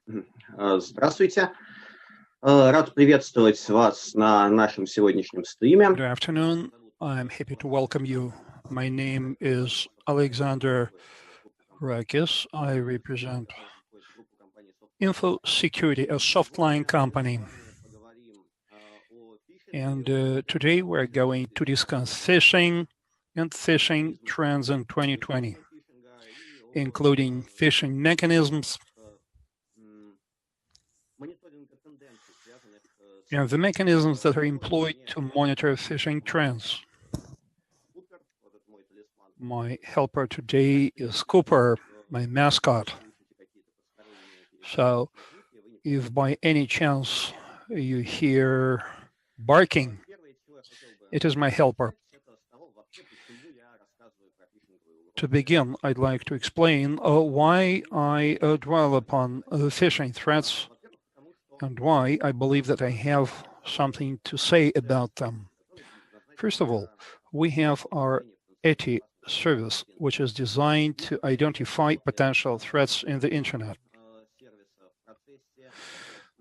Здравствуйте. Рад приветствовать вас на нашем сегодняшнем стриме. Good afternoon. I'm happy to welcome you. My name is Alexander Rakis. I represent Info Security, a softline company. And today we're going to discuss phishing and phishing trends in 2020, including phishing mechanisms and the mechanisms that are employed to monitor phishing trends. My helper today is Cooper, my mascot. So if by any chance you hear barking, it is my helper. To begin, I'd like to explain why I dwell upon phishing threats and why I believe that I have something to say about them. First of all, we have our ETI service, which is designed to identify potential threats in the internet.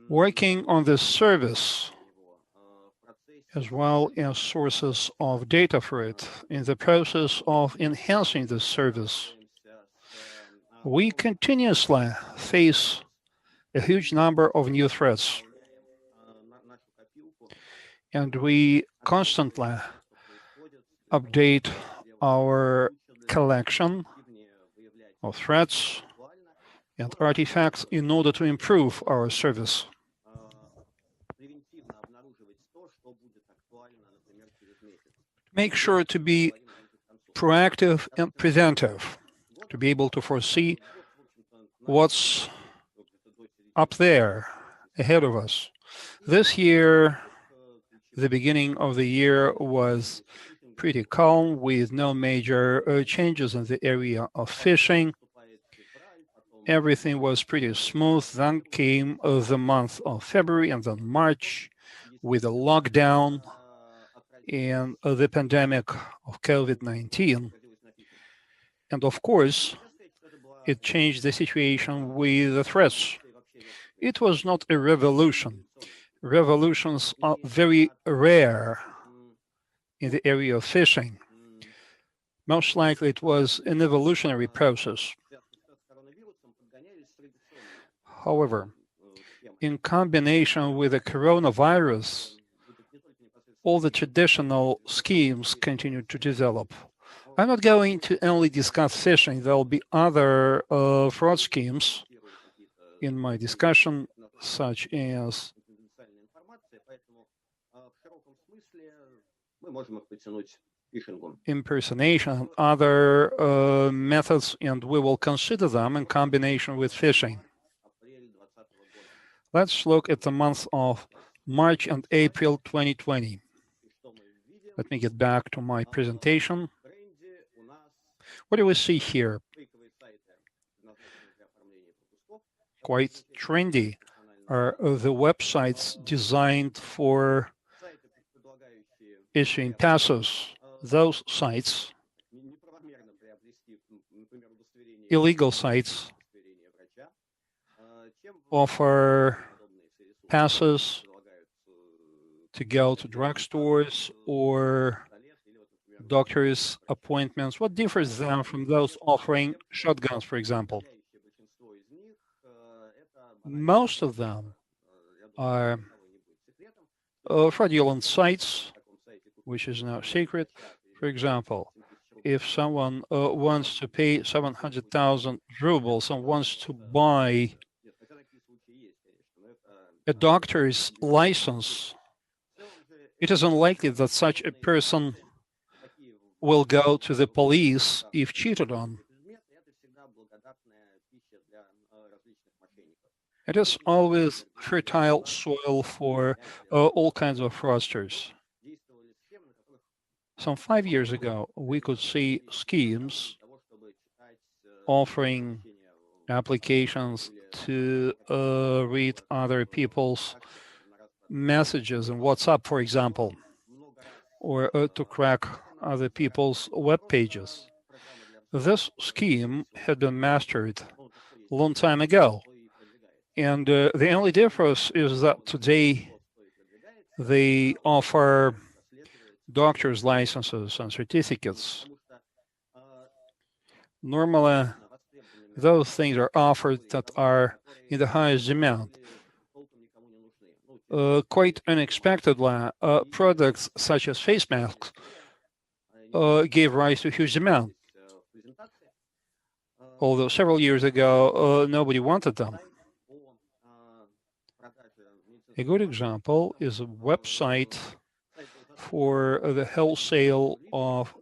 Working on this service, as well as sources of data for it, in the process of enhancing this service, we continuously face a huge number of new threats. And we constantly update our collection of threats and artifacts in order to improve our service. Make sure to be proactive and preventive, to be able to foresee what's up there ahead of us. This year, the beginning of the year was pretty calm with no major changes in the area of phishing. Everything was pretty smooth. Then came the month of February and then March with a lockdown and the pandemic of COVID-19. And of course, it changed the situation with the threats. It was not a revolution. Revolutions are very rare in the area of phishing. Most likely it was an evolutionary process. However, in combination with the coronavirus, all the traditional schemes continued to develop. I'm not going to only discuss phishing. There will be other fraud schemes in my discussion, such as impersonation and other methods, and we will consider them in combination with phishing. Let's look at the months of March and April 2020. Let me get back to my presentation. What do we see here? Quite trendy are the websites designed for issuing passes. Those sites, illegal sites, offer passes to go to drugstores or doctor's appointments. What differs them from those offering shotguns, for example? Most of them are fraudulent sites, which is no secret. For example, if someone wants to pay 700,000 rubles and wants to buy a doctor's license, it is unlikely that such a person will go to the police if cheated on. It is always fertile soil for all kinds of fraudsters. Some 5 years ago, we could see schemes offering applications to read other people's messages in WhatsApp, for example, or to crack other people's web pages. This scheme had been mastered a long time ago, And the only difference is that today they offer doctor's licenses and certificates. Normally, those things are offered that are in the highest demand. Quite unexpectedly, products such as face masks gave rise to huge demand. Although several years ago, nobody wanted them. A good example is a website for the wholesale of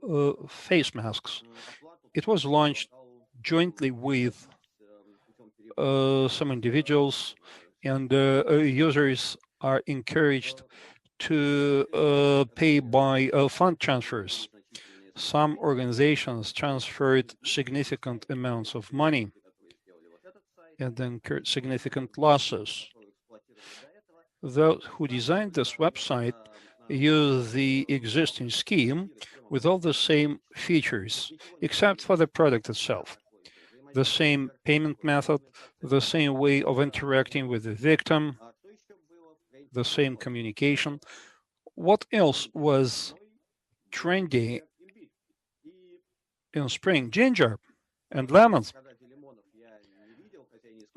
face masks. It was launched jointly with some individuals, and users are encouraged to pay by fund transfers. Some organizations transferred significant amounts of money and incurred significant losses. Those who designed this website use the existing scheme with all the same features, except for the product itself. The same payment method, the same way of interacting with the victim, the same communication. What else was trendy in spring? Ginger and lemons.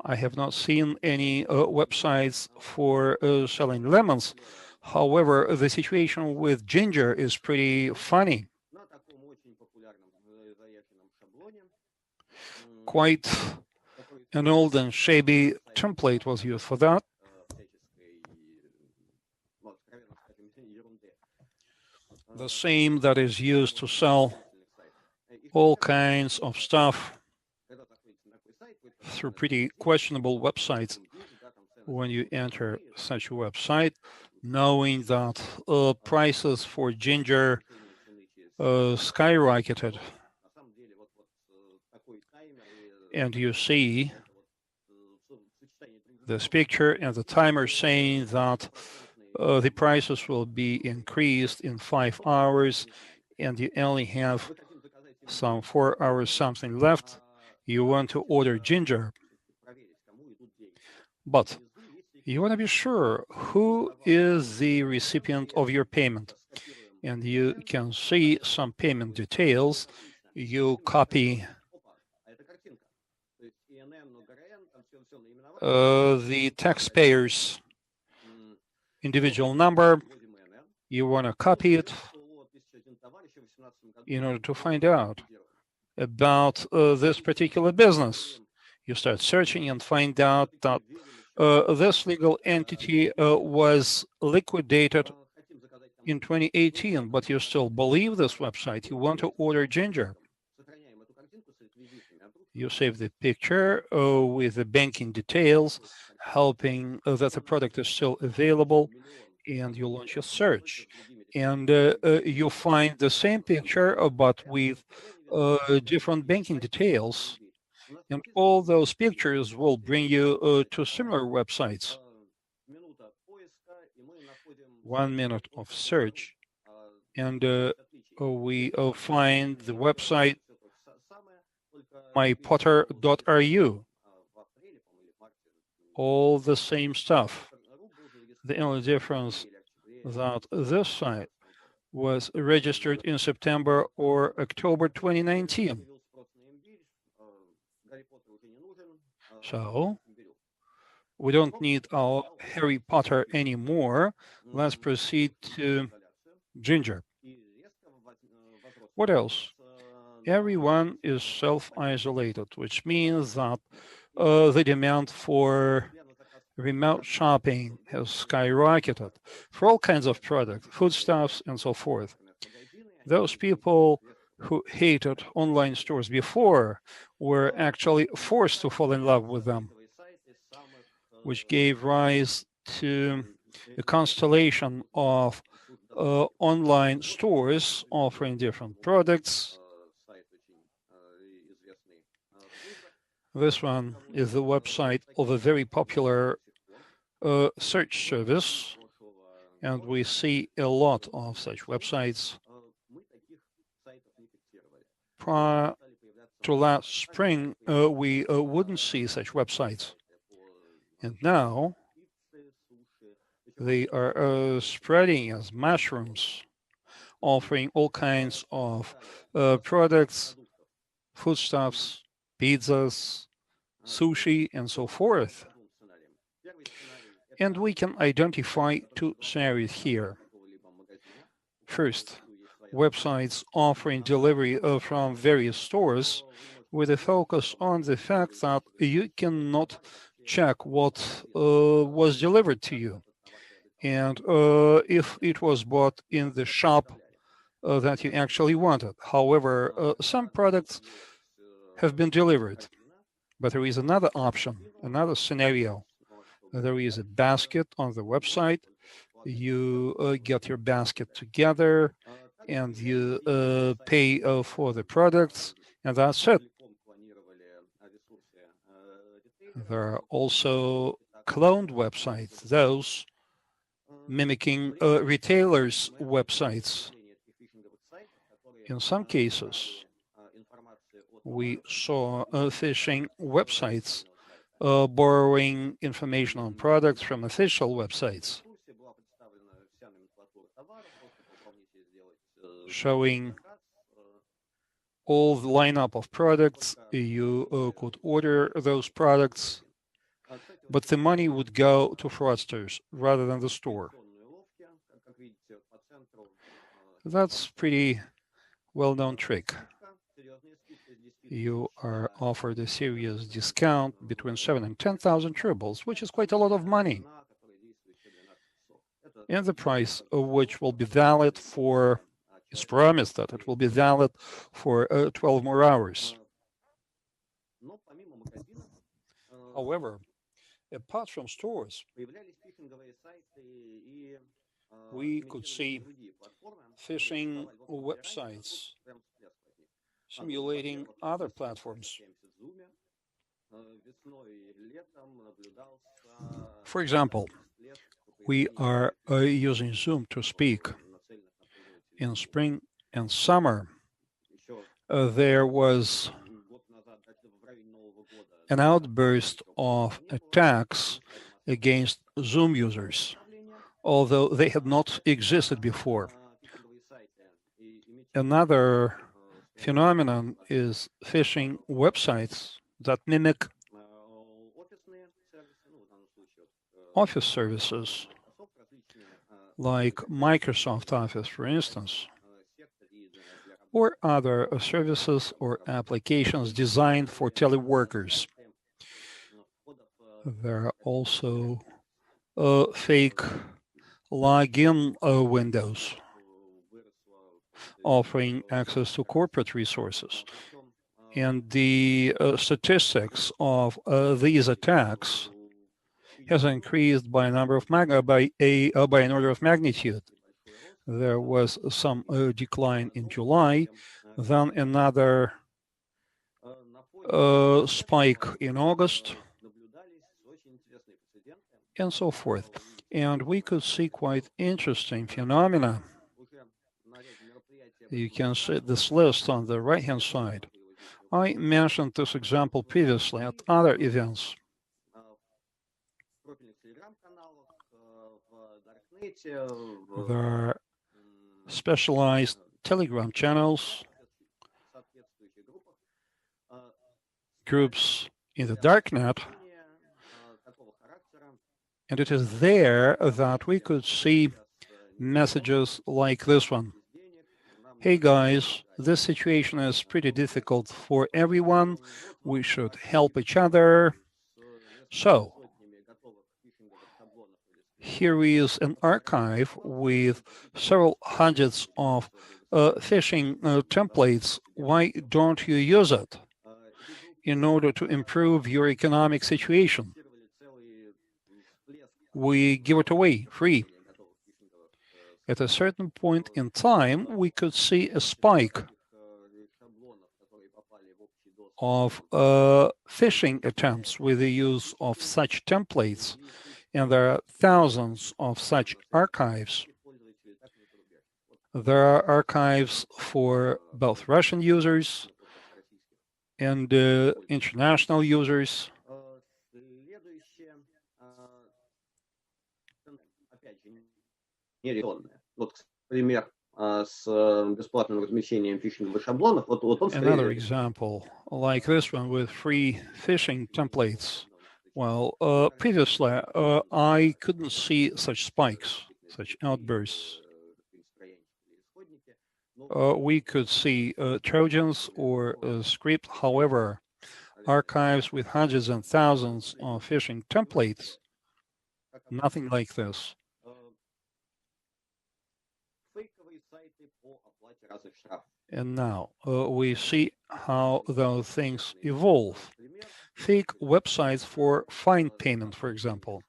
I have not seen any websites for selling lemons. However, the situation with ginger is pretty funny. Quite an old and shabby template was used for that. The same that is used to sell all kinds of stuff through pretty questionable websites. When you enter such a website, knowing that prices for ginger skyrocketed, and you see this picture and the timer saying that the prices will be increased in 5 hours, and you only have some 4 hours something left, you want to order ginger. But you want to be sure who is the recipient of your payment. And you can see some payment details. You copy the taxpayer's individual number. You want to copy it in order to find out about this particular business. You start searching and find out that this legal entity was liquidated in 2018, but you still believe this website. You want to order ginger. You save the picture with the banking details, hoping that the product is still available, and you launch a search. And you find the same picture, but with different banking details. And all those pictures will bring you to similar websites. 1 minute of search, and we find the website mypotter.ru. All the same stuff. The only difference that this site was registered in September or October 2019. So we don't need our Harry Potter anymore. Let's proceed to ginger. What else? Everyone is self-isolated, which means that the demand for remote shopping has skyrocketed for all kinds of products, foodstuffs, and so forth. Those people who hated online stores before were actually forced to fall in love with them, which gave rise to a constellation of online stores offering different products. This one is the website of a very popular search service, and we see a lot of such websites. Prior to last spring, we wouldn't see such websites. And now they are spreading as mushrooms, offering all kinds of products, foodstuffs, pizzas, sushi, and so forth. And we can identify two scenarios here. First, websites offering delivery from various stores with a focus on the fact that you cannot check what was delivered to you. And if it was bought in the shop that you actually wanted. However, some products have been delivered, but there is another option, another scenario. There is a basket on the website. You get your basket together and you pay for the products, and that's it. There are also cloned websites, those mimicking retailers' websites. In some cases, we saw phishing websites borrowing information on products from official websites, showing all the lineup of products. You could order those products, but the money would go to fraudsters rather than the store. That's pretty well-known trick. You are offered a serious discount between 7 and 10,000 rubles, which is quite a lot of money, and the price of which will be valid for, it's promised that it will be valid for 12 more hours. However, apart from stores, we could see phishing websites simulating other platforms. For example, we are using Zoom to speak. In spring and summer, there was an outburst of attacks against Zoom users, although they had not existed before. Another phenomenon is phishing websites that mimic office services, like Microsoft Office, for instance, or other services or applications designed for teleworkers. There are also fake login windows offering access to corporate resources. And the statistics of these attacks has increased by an order of magnitude. There was some decline in July, then another spike in August, and so forth. And we could see quite interesting phenomena. You can see this list on the right-hand side. I mentioned this example previously at other events. There are specialized Telegram channels, groups in the darknet, and it is there that we could see messages like this one. Hey guys, this situation is pretty difficult for everyone. We should help each other. So, here is an archive with several hundreds of phishing templates. Why don't you use it in order to improve your economic situation? We give it away free. At a certain point in time, we could see a spike of phishing attempts with the use of such templates, and there are thousands of such archives. There are archives for both Russian users and international users. нереализованное. Вот, пример с бесплатным размещением фишинговых шаблонов. Вот он Another скорее... example, like this one with free phishing templates. Well, previously, I couldn't see such spikes, such outbursts. We could see Trojans or script. However, archives with hundreds and thousands of phishing templates, nothing like this. And now we see how those things evolve. Fake websites for fine payment, for example.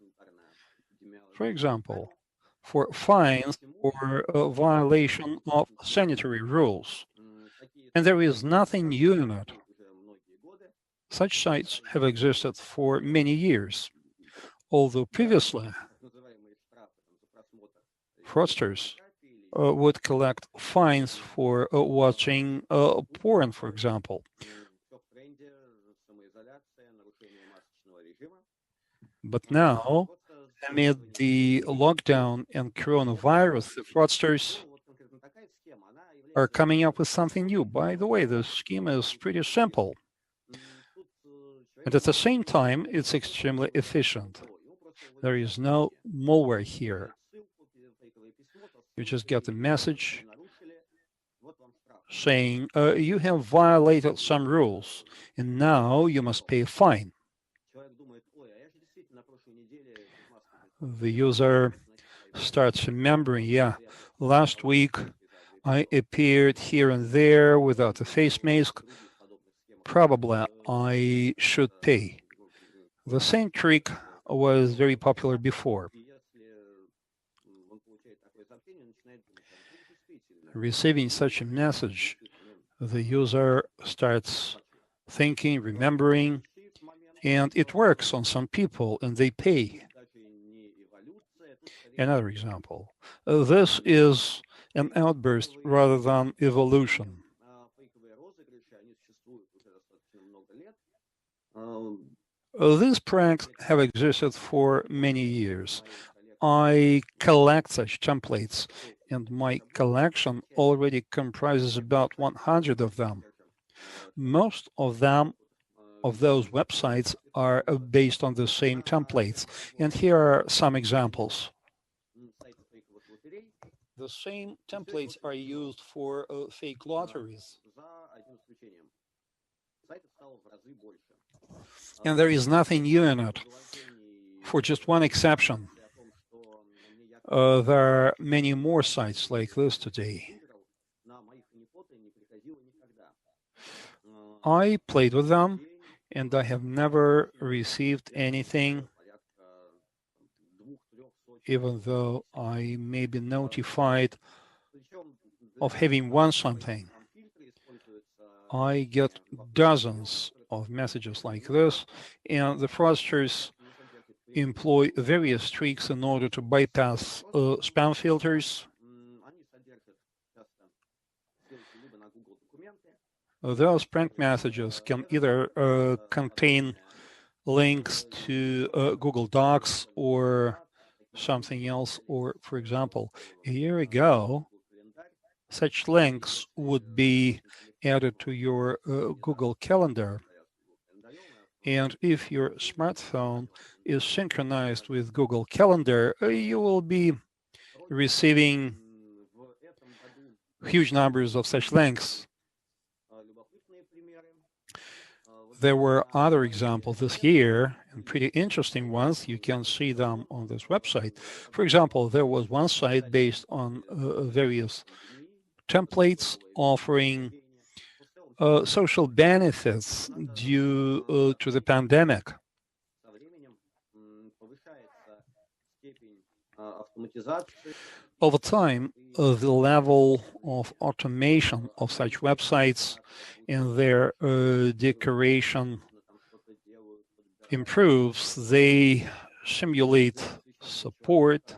For fines or a violation of sanitary rules. And there is nothing new in it. Such sites have existed for many years, although previously fraudsters would collect fines for watching porn, for example. But now, amid the lockdown and coronavirus, the fraudsters are coming up with something new. By the way, the scheme is pretty simple. And at the same time, it's extremely efficient. There is no malware here. You just get a message saying, you have violated some rules, and now you must pay a fine. The user starts remembering, yeah, last week I appeared here and there without a face mask. Probably I should pay. The same trick was very popular before. Receiving such a message, the user starts thinking, remembering, and it works on some people and they pay. Another example. This is an outburst rather than evolution. These pranks have existed for many years. I collect such templates, and my collection already comprises about 100 of them. Most of those websites are based on the same templates, and here are some examples. The same templates are used for fake lotteries. And there is nothing new in it, for just one exception. There are many more sites like this today. I played with them, and I have never received anything, even though I may be notified of having won something. I get dozens of messages like this, and the fraudsters employ various tricks in order to bypass spam filters. Those prank messages can either contain links to Google Docs or something else, or, for example, a year ago, such links would be added to your Google Calendar. And if your smartphone is synchronized with Google Calendar, you will be receiving huge numbers of such links. There were other examples this year, and pretty interesting ones. You can see them on this website. For example, there was one site based on various templates offering social benefits due to the pandemic. Over time, the level of automation of such websites and their decoration improves. They simulate support.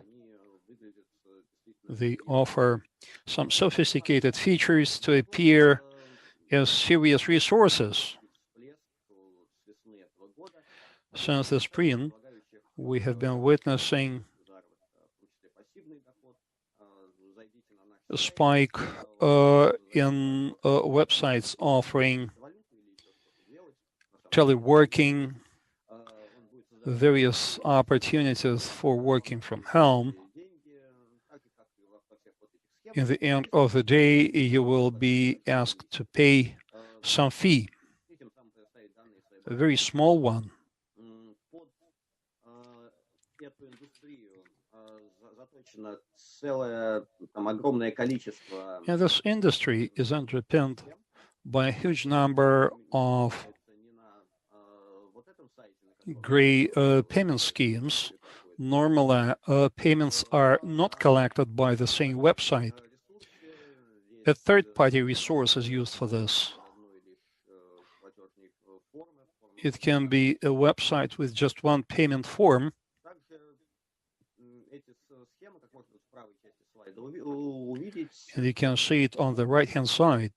They offer some sophisticated features to appear as serious resources. Since the spring, we have been witnessing spike in websites offering teleworking, various opportunities for working from home. In the end of the day, you will be asked to pay some fee, a very small one. And this industry is underpinned by a huge number of gray payment schemes. Normally, payments are not collected by the same website. A third-party resource is used for this. It can be a website with just one payment form. And you can see it on the right-hand side.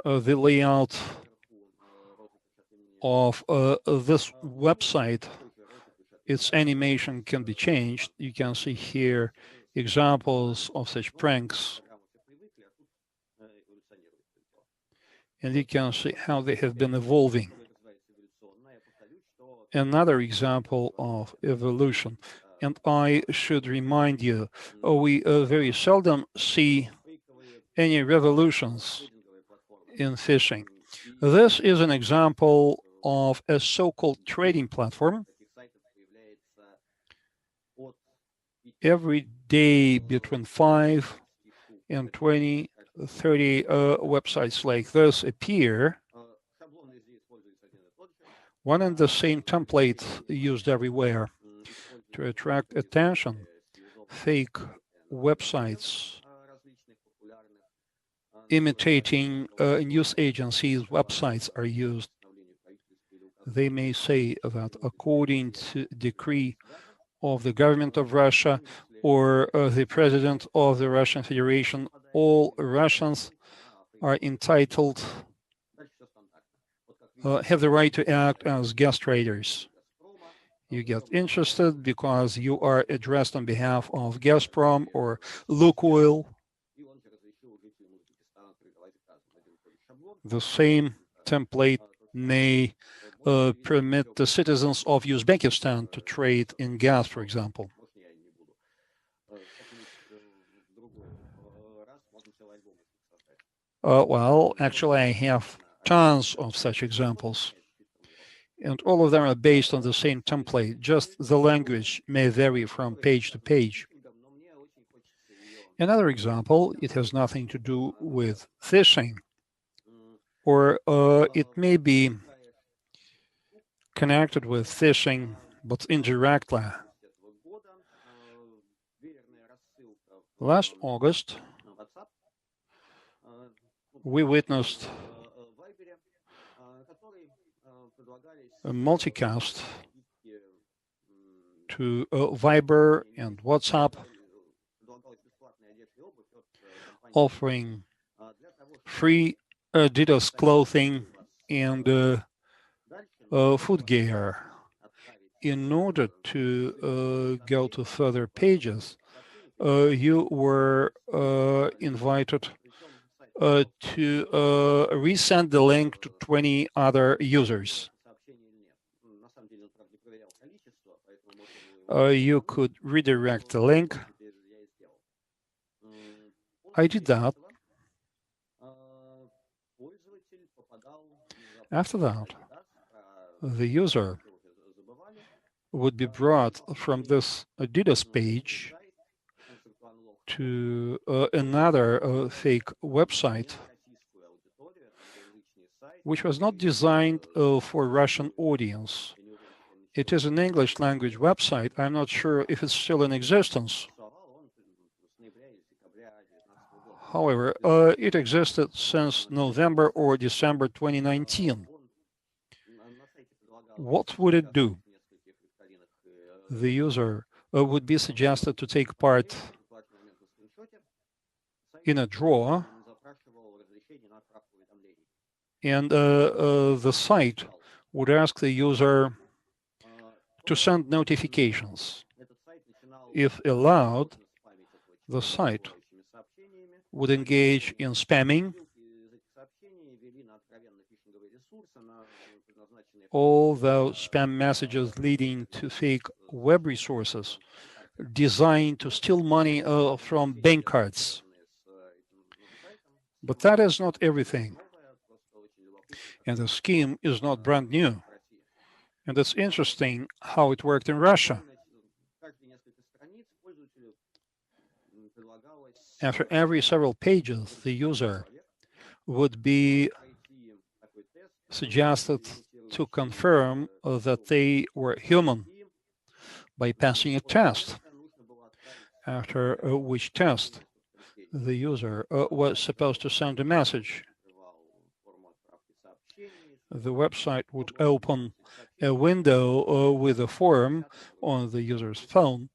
The layout of this website, its animation can be changed. You can see here examples of such pranks. And you can see how they have been evolving. Another example of evolution. And I should remind you, we very seldom see any revolutions in phishing. This is an example of a so-called trading platform. Every day between 5 and 20, 30 websites like this appear. One and the same template used everywhere to attract attention. Fake websites imitating news agencies' websites are used. They may say that according to decree of the government of Russia or the president of the Russian Federation, all Russians are entitled, have the right to act as guest traders. You get interested because you are addressed on behalf of Gazprom or Lukoil. The same template may permit the citizens of Uzbekistan to trade in gas, for example. Well, actually, I have tons of such examples. And all of them are based on the same template, just the language may vary from page to page. Another example, it has nothing to do with phishing, or it may be connected with phishing, but indirectly. Last August, we witnessed a multicast to Viber and WhatsApp, offering free Adidas clothing and food gear. In order to go to further pages, you were invited to resend the link to 20 other users. You could redirect the link. I did that. After that, the user would be brought from this Adidas page to another fake website, which was not designed for Russian audience. It is an English language website. I'm not sure if it's still in existence. However, it existed since November or December 2019. What would it do? The user would be suggested to take part in a draw, and the site would ask the user to send notifications. if allowed, the site would engage in spamming all those spam messages leading to fake web resources designed to steal money from bank cards. But that is not everything. And the scheme is not brand new. And it's interesting how it worked in Russia. After every several pages, the user would be suggested to confirm that they were human by passing a test, after which test the user was supposed to send a message. The website would open a window with a form on the user's phone,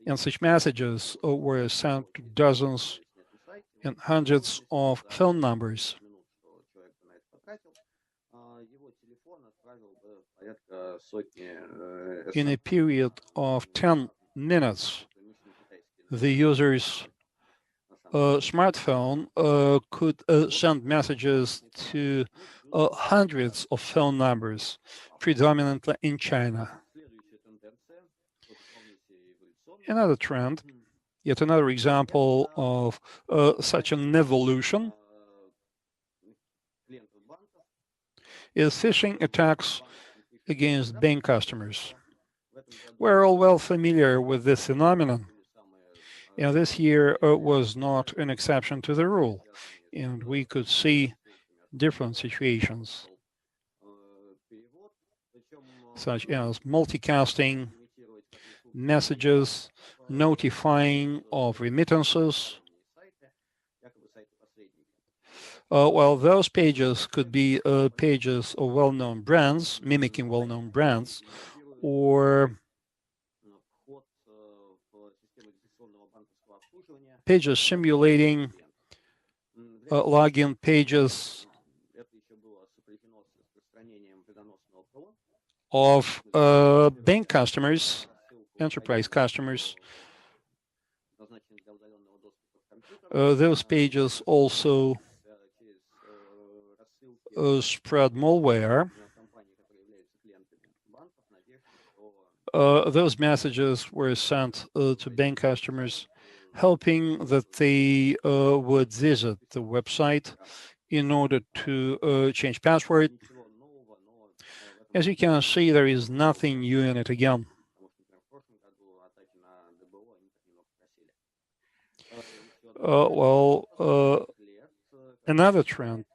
and such messages were sent to dozens and hundreds of phone numbers. In a period of 10 minutes, the user's smartphone could send messages to hundreds of phone numbers, predominantly in China. Another trend, yet another example of such an evolution, is phishing attacks against bank customers. We're all well familiar with this phenomenon. And this year was not an exception to the rule, and we could see different situations, such as multicasting, messages notifying of remittances. Well, those pages could be pages of well-known brands, mimicking well-known brands, or pages simulating login pages of bank customers, enterprise customers. Those pages also spread malware. Those messages were sent to bank customers, hoping that they would visit the website in order to change password. As you can see, there is nothing new in it again. Another trend,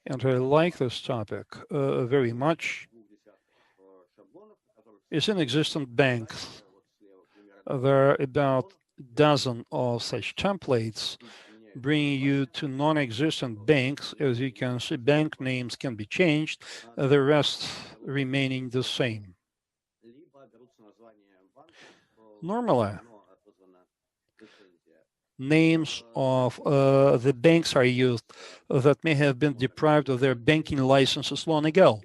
and I like this topic very much, is inexistent banks. There are about a dozen of such templates bringing you to non-existent banks. As you can see, bank names can be changed, the rest remaining the same. Normally, names of the banks are used that may have been deprived of their banking licenses long ago.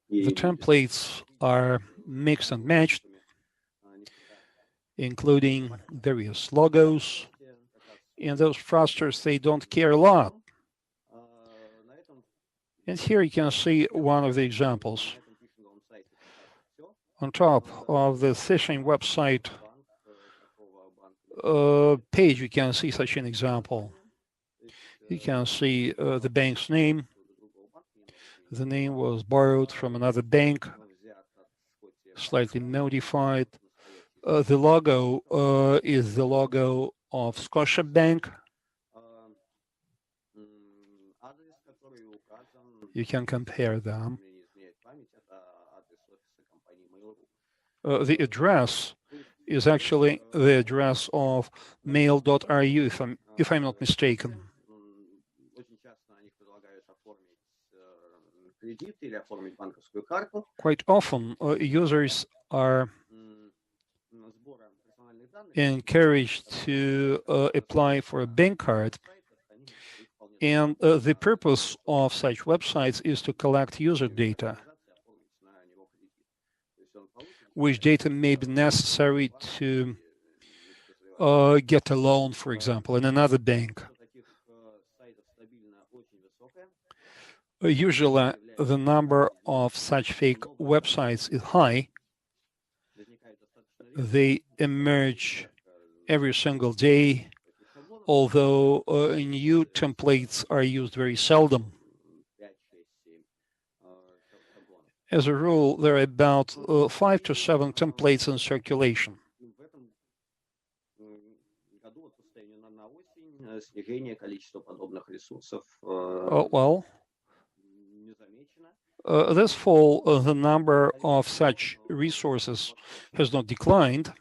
The templates are mixed and matched, including various logos, and those fraudsters, they don't care a lot. And here you can see one of the examples. On top of the phishing website page, you can see such an example. You can see the bank's name. The name was borrowed from another bank, slightly modified. The logo is the logo of Scotiabank. You can compare them. The address is actually the address of mail.ru, if I'm not mistaken. Quite often, users are encouraged to apply for a bank card. And the purpose of such websites is to collect user data, which data may be necessary to get a loan, for example, in another bank. Usually, the number of such fake websites is high. They emerge every single day, although new templates are used very seldom. As a rule, there are about 5 to 7 templates in circulation. Well, this fall, the number of such resources has not declined,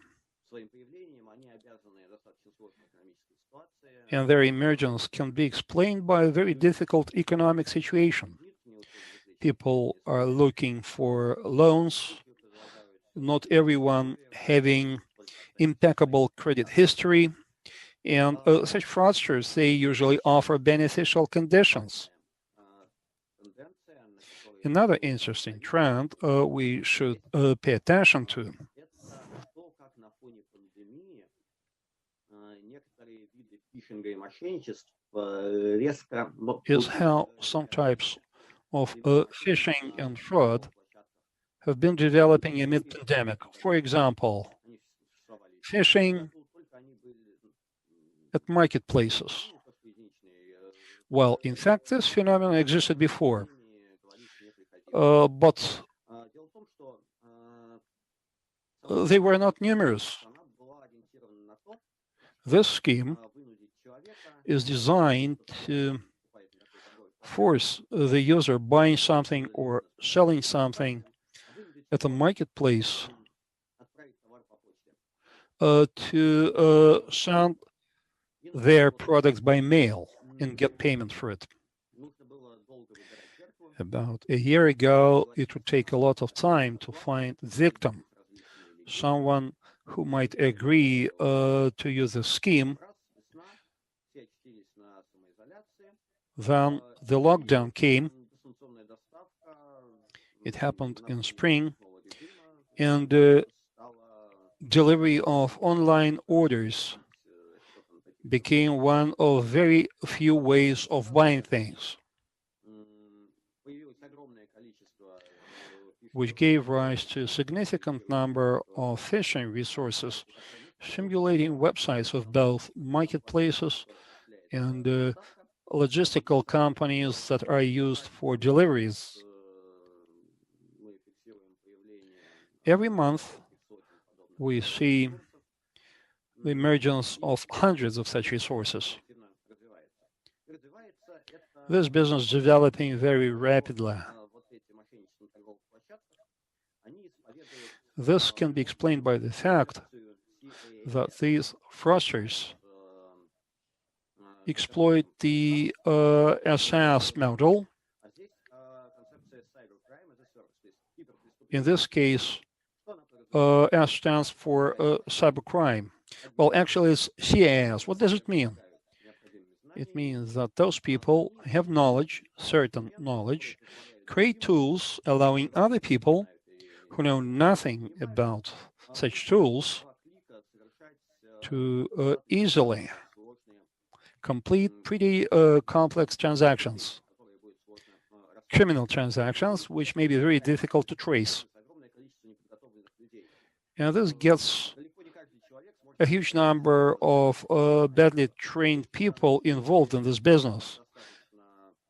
and their emergence can be explained by a very difficult economic situation. People are looking for loans, not everyone having impeccable credit history, and such fraudsters, they usually offer beneficial conditions. Another interesting trend we should pay attention to is how some types of phishing and fraud have been developing amid pandemic. For example, phishing at marketplaces. Well, in fact, this phenomenon existed before, but they were not numerous. This scheme is designed to force the user buying something or selling something at a marketplace to send their products by mail and get payment for it. About a year ago, it would take a lot of time to find the victim, someone who might agree to use the scheme. Then the lockdown came. It happened in spring, and delivery of online orders became one of very few ways of buying things, which gave rise to a significant number of phishing resources simulating websites of both marketplaces and logistical companies that are used for deliveries. Every month, we see the emergence of hundreds of such resources. This business is developing very rapidly. This can be explained by the fact that these fraudsters exploit the SAS model. In this case, S stands for cybercrime. Well, actually, it's CAS. What does it mean? It means that those people have knowledge, certain knowledge, create tools allowing other people who know nothing about such tools to easily complete pretty complex transactions, criminal transactions, which may be very difficult to trace. And this gets a huge number of badly trained people involved in this business,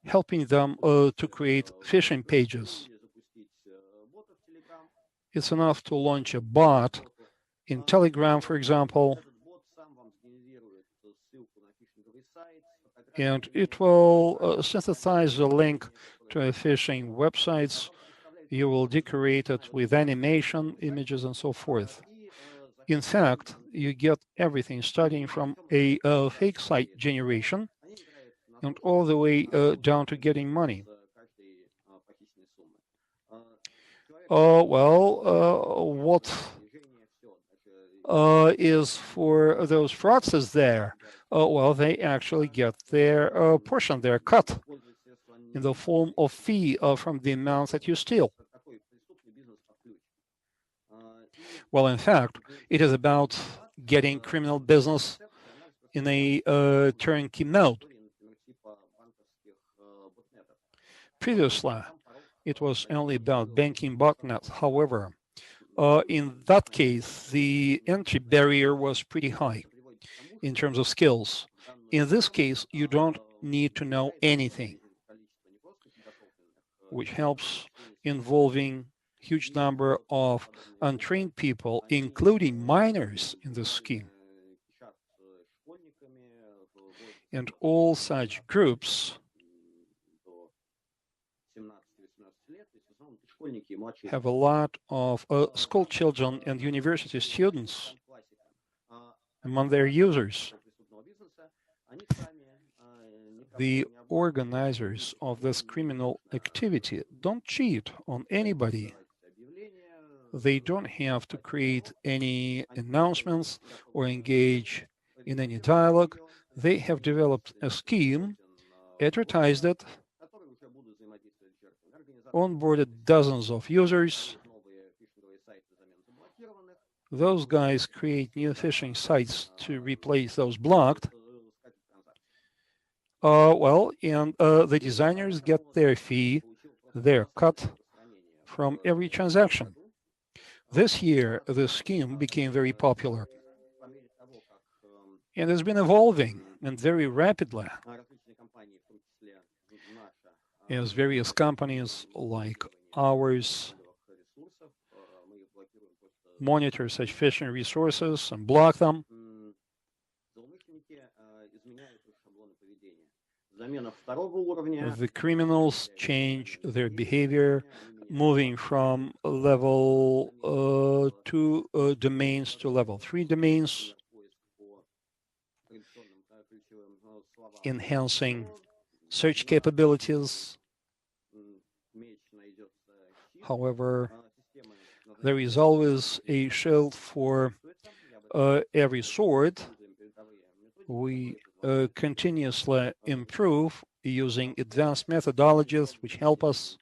helping them to create phishing pages. It's enough to launch a bot in Telegram, for example, and it will synthesize the link to a phishing websites. You will decorate it with animation, images, and so forth. In fact, you get everything starting from a fake site generation and all the way down to getting money. What is for those fraudsters there, well, they actually get their portion, their cut in the form of fee from the amount that you steal. Well, in fact, it is about getting criminal business in a turnkey mode. Previously, it was only about banking botnets. However, in that case, the entry barrier was pretty high in terms of skills. In this case, you don't need to know anything, which helps involving huge number of untrained people, including minors in the scheme. And all such groups have a lot of school children and university students among their users. The organizers of this criminal activity don't cheat on anybody. They don't have to create any announcements or engage in any dialogue. They have developed a scheme, advertised it, onboarded dozens of users. Those guys create new phishing sites to replace those blocked. And the designers get their fee, their cut from every transaction. This year, the scheme became very popular and has been evolving and very rapidly as various companies like ours monitor such phishing resources and block them. The criminals change their behavior, moving from level 2 domains to level 3 domains, enhancing search capabilities. However, there is always a shield for every sword. We continuously improve using advanced methodologies which help us.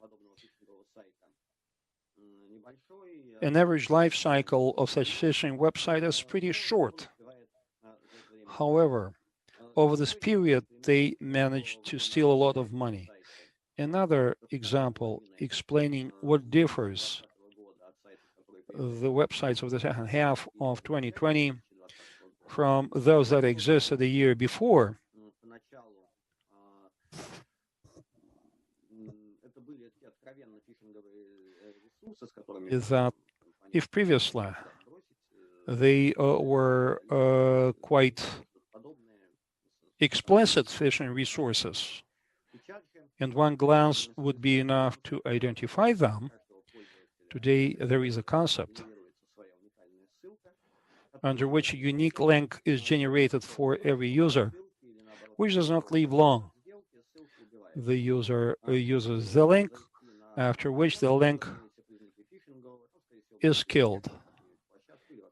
An average life cycle of such phishing website is pretty short. However, over this period, they managed to steal a lot of money. Another example explaining what differs the websites of the second half of 2020 from those that existed the year before is that if previously they were quite explicit phishing resources, and one glance would be enough to identify them, today there is a concept under which a unique link is generated for every user, which does not leave long. The user uses the link, after which the link is killed.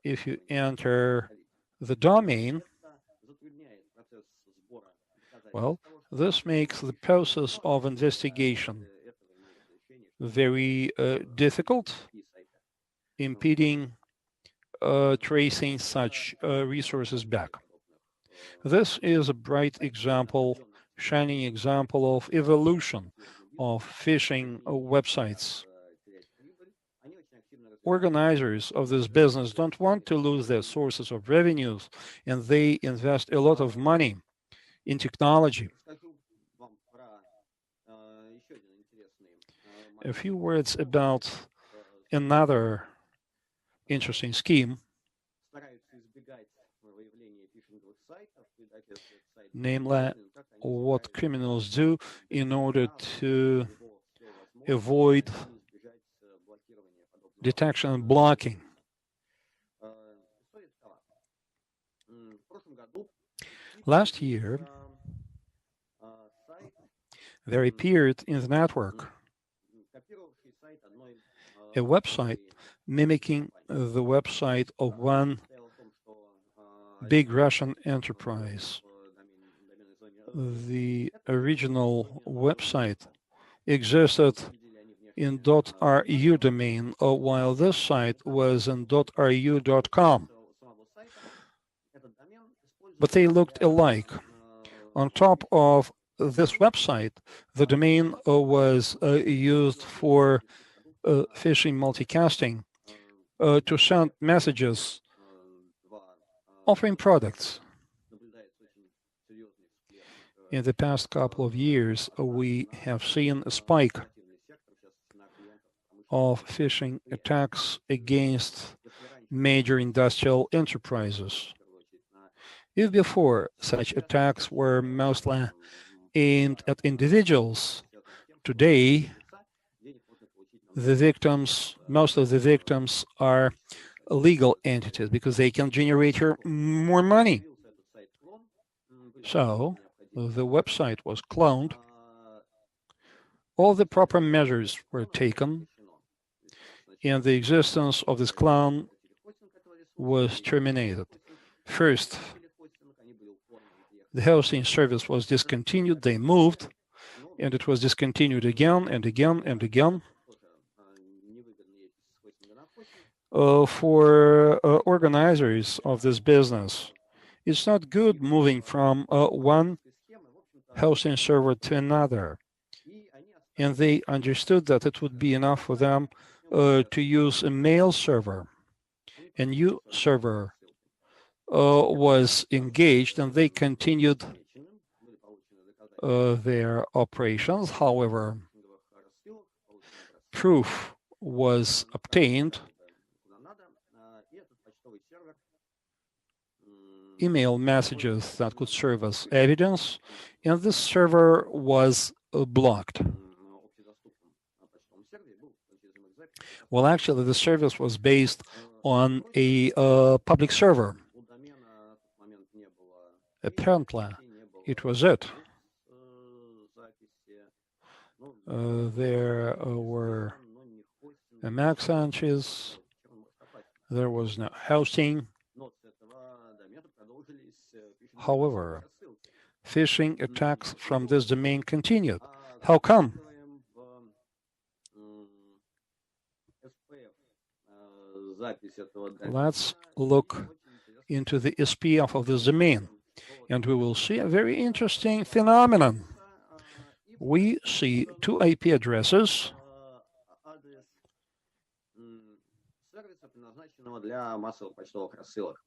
If you enter the domain, well, this makes the process of investigation very difficult, impeding tracing such resources back. This is a bright example, shining example of evolution of phishing websites. Organizers of this business don't want to lose their sources of revenues, and they invest a lot of money in technology. A few words about another interesting scheme, namely what criminals do in order to avoid detection and blocking. Last year, there appeared in the network a website mimicking the website of one big Russian enterprise. The original website existed in .ru domain, while this site was in .ru.com. But they looked alike. On top of this website, the domain was used for phishing multicasting to send messages offering products. In the past couple of years, we have seen a spike of phishing attacks against major industrial enterprises. If before such attacks were mostly aimed at individuals, today most of the victims are legal entities because they can generate more money. So the website was cloned, all the proper measures were taken, and the existence of this clone was terminated. First, the hosting service was discontinued, they moved, and it was discontinued again and again and again. For organizers of this business, it's not good moving from one hosting server to another. And they understood that it would be enough for them to use a mail server. A new server was engaged, and they continued their operations. However, proof was obtained. Email messages that could serve as evidence, and this server was blocked. Well, actually, the service was based on a public server. Apparently, it was it. There were MAC entries, there was no hosting. However, phishing attacks from this domain continued. How come? Let's look into the SPF of this domain, and we will see a very interesting phenomenon. We see two IP addresses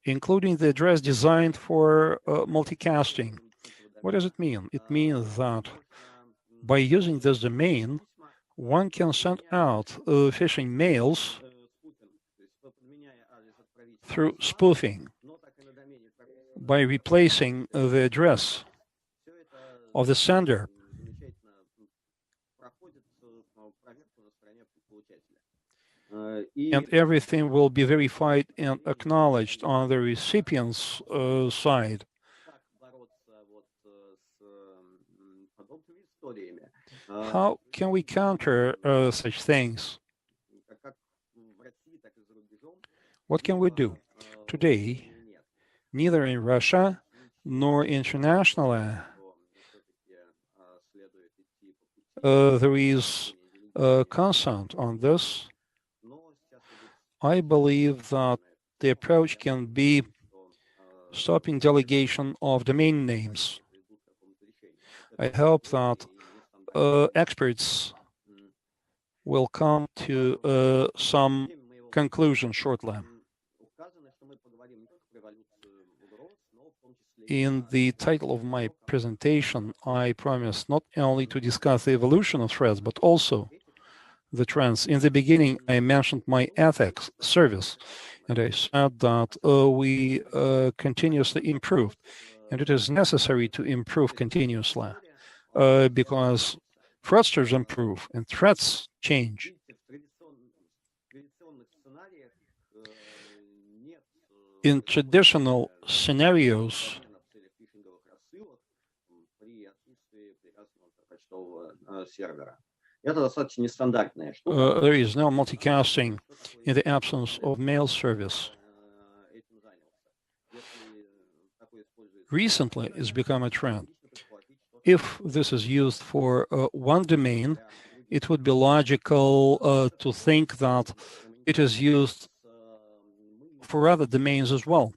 including the address designed for multicasting. What does it mean? It means that by using this domain, one can send out phishing mails through spoofing by replacing the address of the sender. And everything will be verified and acknowledged on the recipient's side. How can we counter such things? What can we do? Today, neither in Russia nor internationally, there is consent on this. I believe that the approach can be stopping delegation of domain names. I hope that experts will come to some conclusion shortly. In the title of my presentation, I promised not only to discuss the evolution of threats, but also the trends. In the beginning, I mentioned my ethics service, and I said that we continuously improved, and it is necessary to improve continuously because fraudsters improve and threats change. In traditional scenarios, there is no multicasting in the absence of mail service. recently it's become a trend. If this is used for one domain, it would be logical to think that it is used for other domains as well.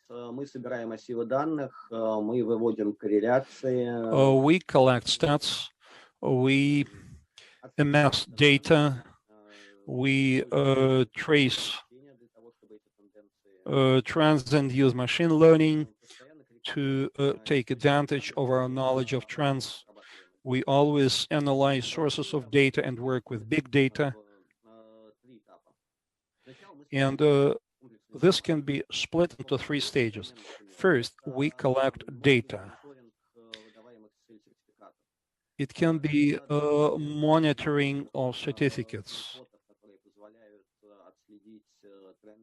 Мы собираем массивы данных, мы выводим корреляции. We collect stats, we amass data, we trace trends and use machine learning to take advantage of our knowledge of trends. We always analyze sources of data and work with big data. And this can be split into three stages. First, we collect data. It can be monitoring of certificates.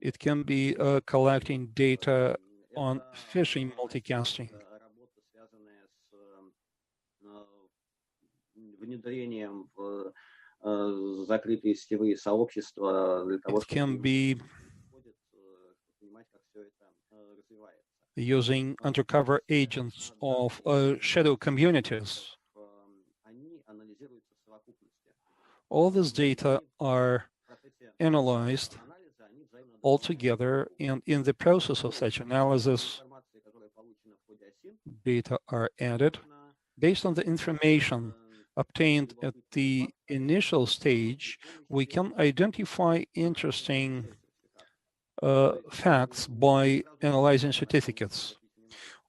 It can be collecting data on phishing multicasting. Внедрением в закрытые сетевые сообщества для того, It can be using undercover agents of shadow communities. All this data are analyzed all together, and in the process of such analysis, data are added based on the information obtained at the initial stage. We can identify interesting facts by analyzing certificates.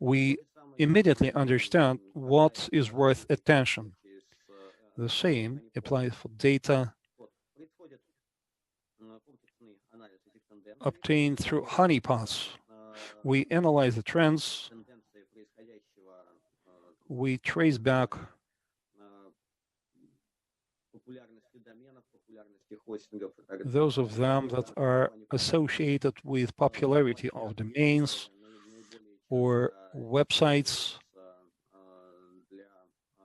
We immediately understand what is worth attention. The same applies for data obtained through honeypots. We analyze the trends. We trace back those of them that are associated with popularity of domains or websites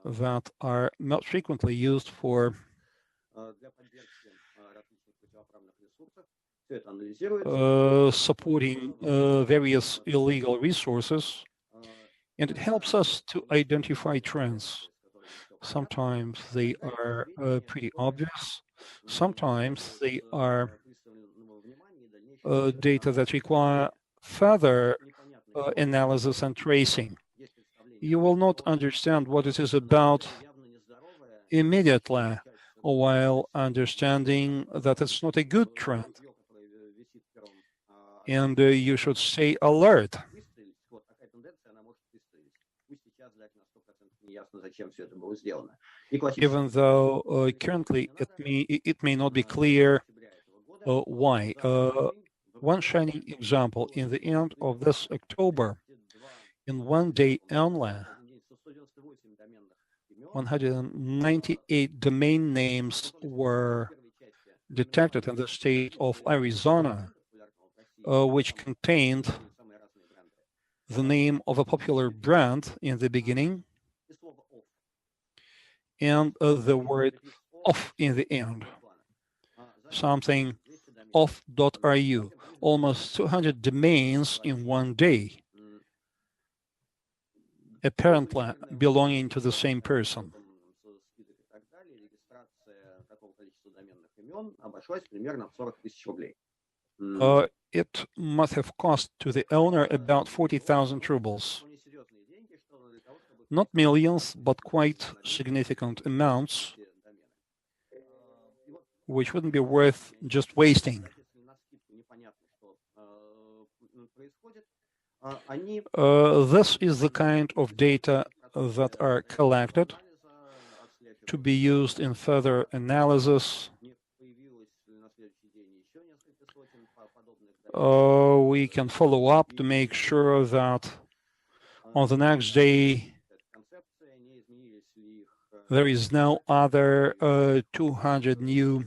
that are not frequently used for supporting various illegal resources, and it helps us to identify trends. Sometimes they are pretty obvious. Sometimes they are data that require further analysis and tracing. You will not understand what it is about immediately, while understanding that it's not a good trend. And you should stay alert. Even though currently it may not be clear why. One shining example: in the end of this October, in one day only, 198 domain names were detected in the state of Arizona, which contained the name of a popular brand in the beginning and the word off in the end. Something off.ru, almost 200 domains in one day, apparently belonging to the same person. It must have cost to the owner about 40,000 rubles. Not millions, but quite significant amounts, which wouldn't be worth just wasting. This is the kind of data that are collected to be used in further analysis. We can follow up to make sure that on the next day there is no other 200 new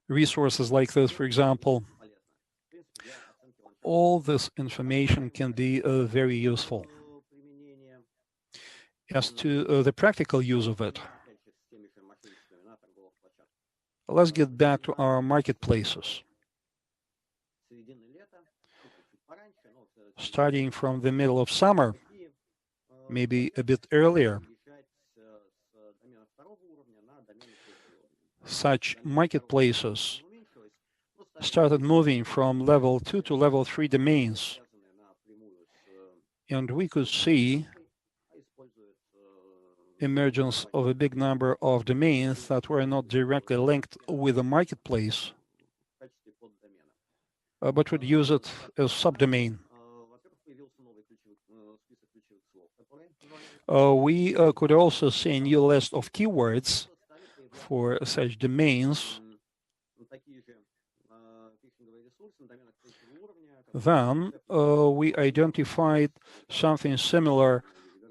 resources like this, for example. All this information can be very useful. As to the practical use of it, let's get back to our marketplaces. starting from the middle of summer, maybe a bit earlier. Such marketplaces started moving from level 2 to level 3 domains, and we could see emergence of a big number of domains that were not directly linked with the marketplace, but would use it as subdomain. We could also see a new list of keywords for such domains. Then we identified something similar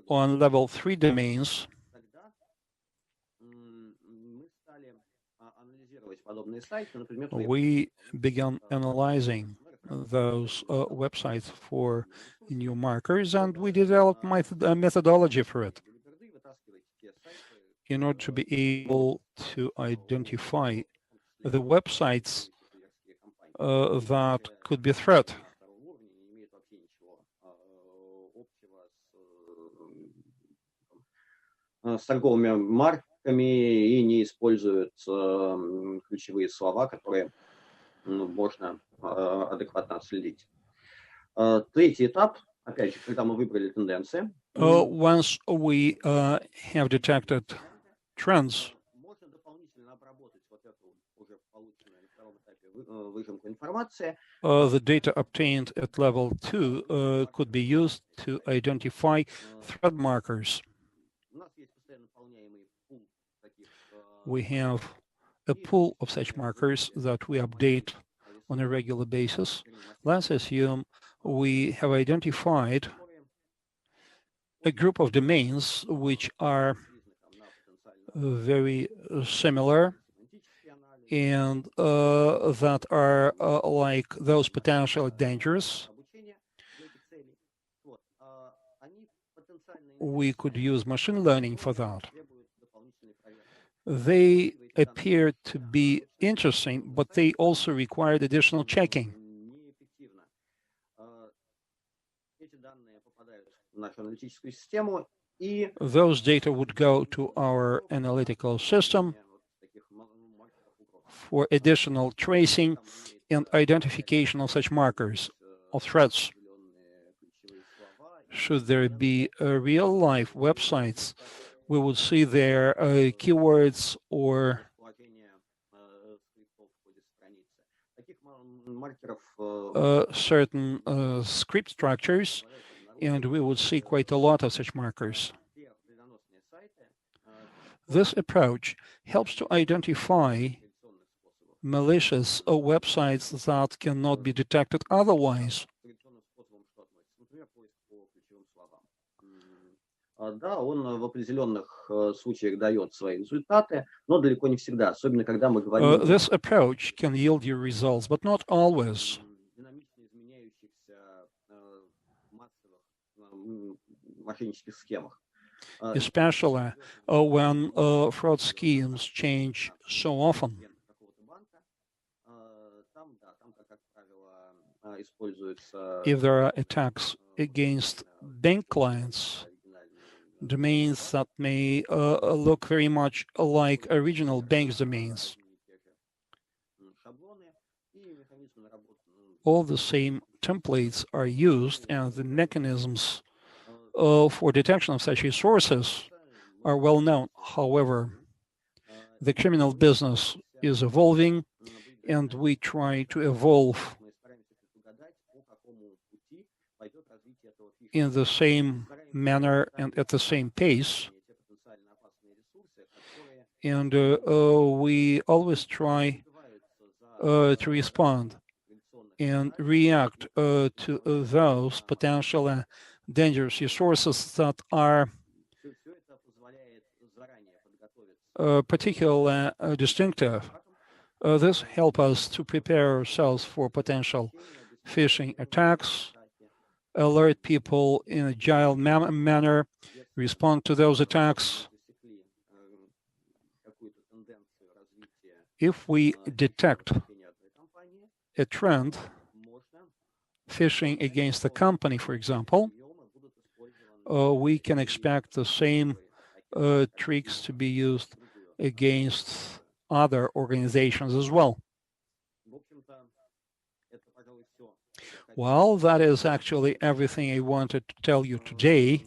on level 3 domains. We began analyzing those websites for new markers, and we developed a methodology for it in order to be able to identify the websites that could be a threat. С торговыми марками и не используют ключевые слова, которые можно адекватно отследить. Третий этап, опять же, когда мы выбрали тенденции. Once we have detected trends, Можно дополнительно обработать вот эту уже полученную на втором этапе выжимку информации. The data obtained at level 2 could be used to identify threat markers. We have a pool of such markers that we update on a regular basis. Let's assume we have identified a group of domains which are very similar and that are like those potentially dangerous. We could use machine learning for that. They appear to be interesting, but they also required additional checking. Those data would go to our analytical system for additional tracing and identification of such markers of threats. Should there be real-life websites, we would see their keywords or certain script structures, and we would see quite a lot of such markers. This approach helps to identify malicious websites that cannot be detected otherwise. Да, он в определенных случаях дает свои результаты, но далеко не всегда, особенно когда мы говорим This approach can yield you results, but not always. динамично изменяющихся массовых мошеннических схемах. Especially when fraud schemes change so often. If there are attacks against bank clients, domains that may look very much like original bank domains, all the same templates are used, and the mechanisms for detection of such resources are well known. However, the criminal business is evolving, and we try to evolve in the same manner and at the same pace. And we always try to respond and react to those potentially dangerous resources that are particularly distinctive. This helps us to prepare ourselves for potential phishing attacks, alert people in an agile manner, respond to those attacks. If we detect a trend phishing against the company, for example, we can expect the same tricks to be used against other organizations as well. Well, that is actually everything I wanted to tell you today.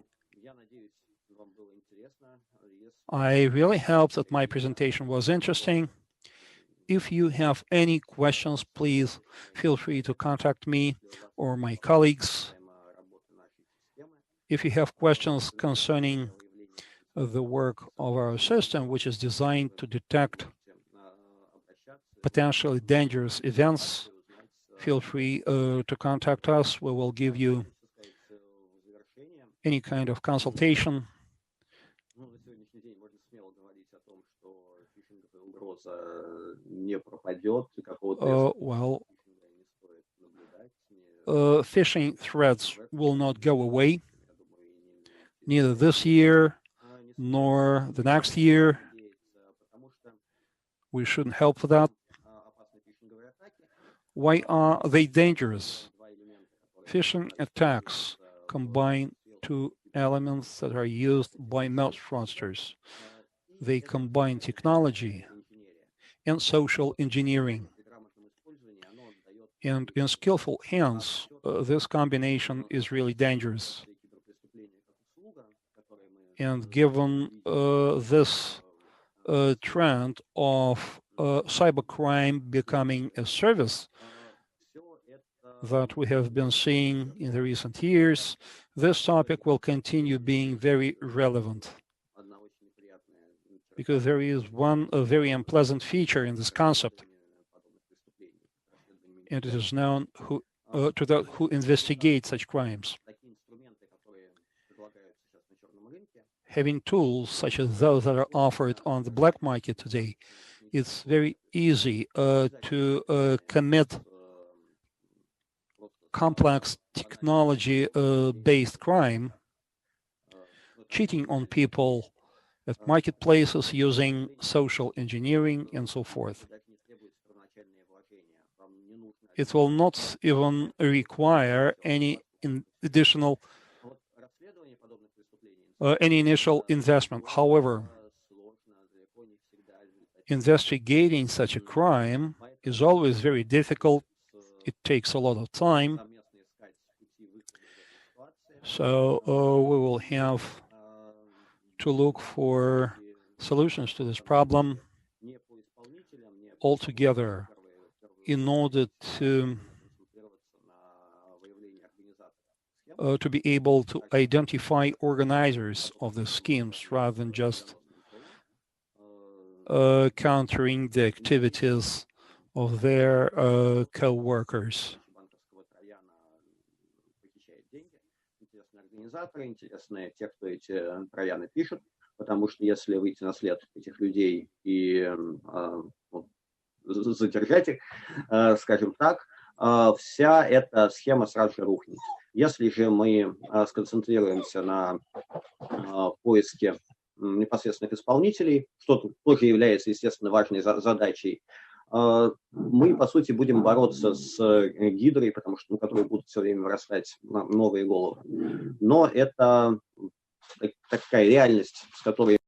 I really hope that my presentation was interesting. If you have any questions, please feel free to contact me or my colleagues. If you have questions concerning the work of our system, which is designed to detect potentially dangerous events, feel free to contact us. We will give you any kind of consultation. Phishing threats will not go away, neither this year nor the next year. We shouldn't hope for that. Why are they dangerous? Phishing attacks combine two elements that are used by most fraudsters. They combine technology and social engineering. And in skillful hands, this combination is really dangerous. And given this trend of cybercrime becoming a service that we have been seeing in the recent years, this topic will continue being very relevant, because there is one very unpleasant feature in this concept, and it is known to those who investigate such crimes. Having tools such as those that are offered on the black market today, it's very easy to commit complex technology-based crime, cheating on people at marketplaces using social engineering and so forth. It will not even require any initial investment. However, investigating such a crime is always very difficult. It takes a lot of time. So we will have to look for solutions to this problem altogether in order to be able to identify organizers of the schemes rather than just countering the activities of their co-workers. Интересные те, кто эти трояны пишут, потому что если выйти на след этих людей и задержать их, скажем так, вся эта схема сразу же рухнет. Если же мы сконцентрируемся на поиске непосредственных исполнителей, что тоже является, естественно, важной задачей, мы, по сути, будем бороться с гидрой, потому что, которые будут все время вырастать новые головы. Но это такая реальность, с которой